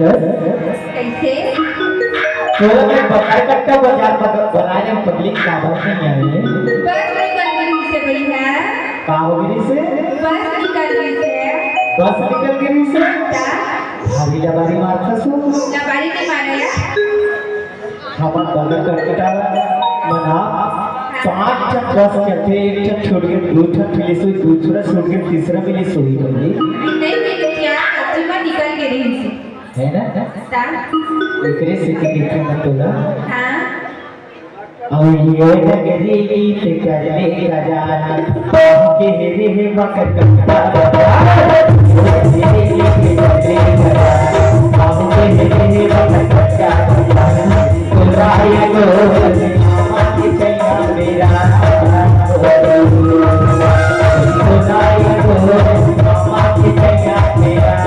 कैसे? तो मैं बकार कट्टा बाजार बनाने में पब्लिक काबर नहीं आई बस निकल गई से भैया। कावगिरी से बस निकल गई से। बस निकल गई से क्या? भारी लबारी मारता सो लबारी नहीं मारे यार। हम बगर कट्टा मना 5 छत बस चलते एक छत छोड़ के दो छत मिली सोई दूसरा छोड़ के तीसरा मिली सोई बोली नहीं मिली यार, सच्ची में निकल गई से। है ना ता? एकरे से की देखे मत तोला हाँ? और ये नगरी गीत करने का जाना के रे बकर कट्टा ये गीत करने का जाना के रे बकर कट्टा तुराया गोल माटी कैया मेरा तुराया गोल माटी कैया मेरा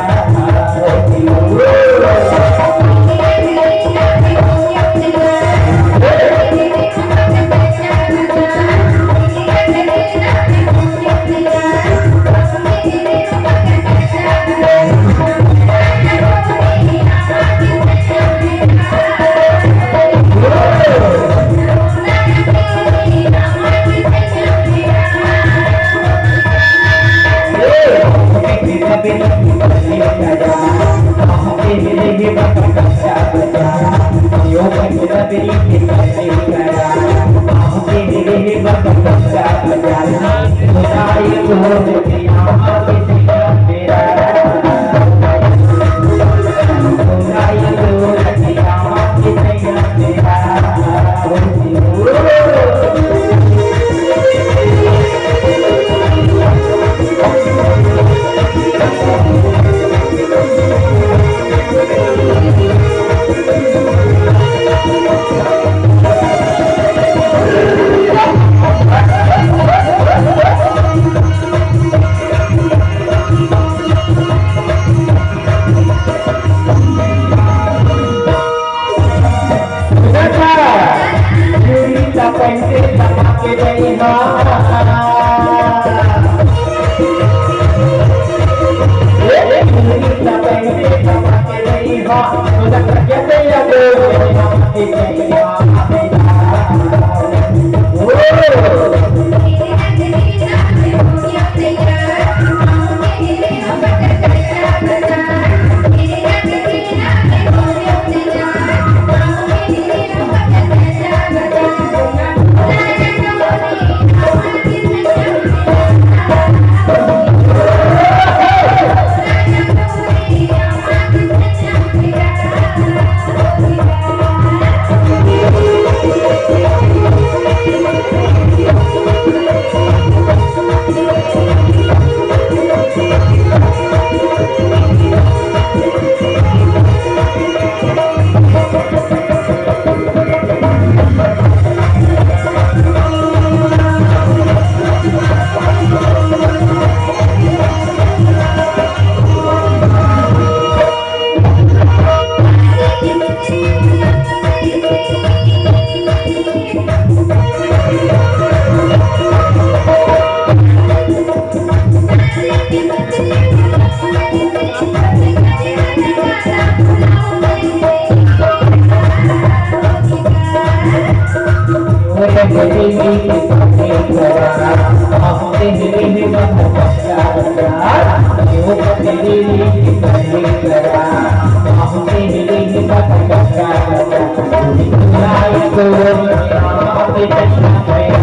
Thank you.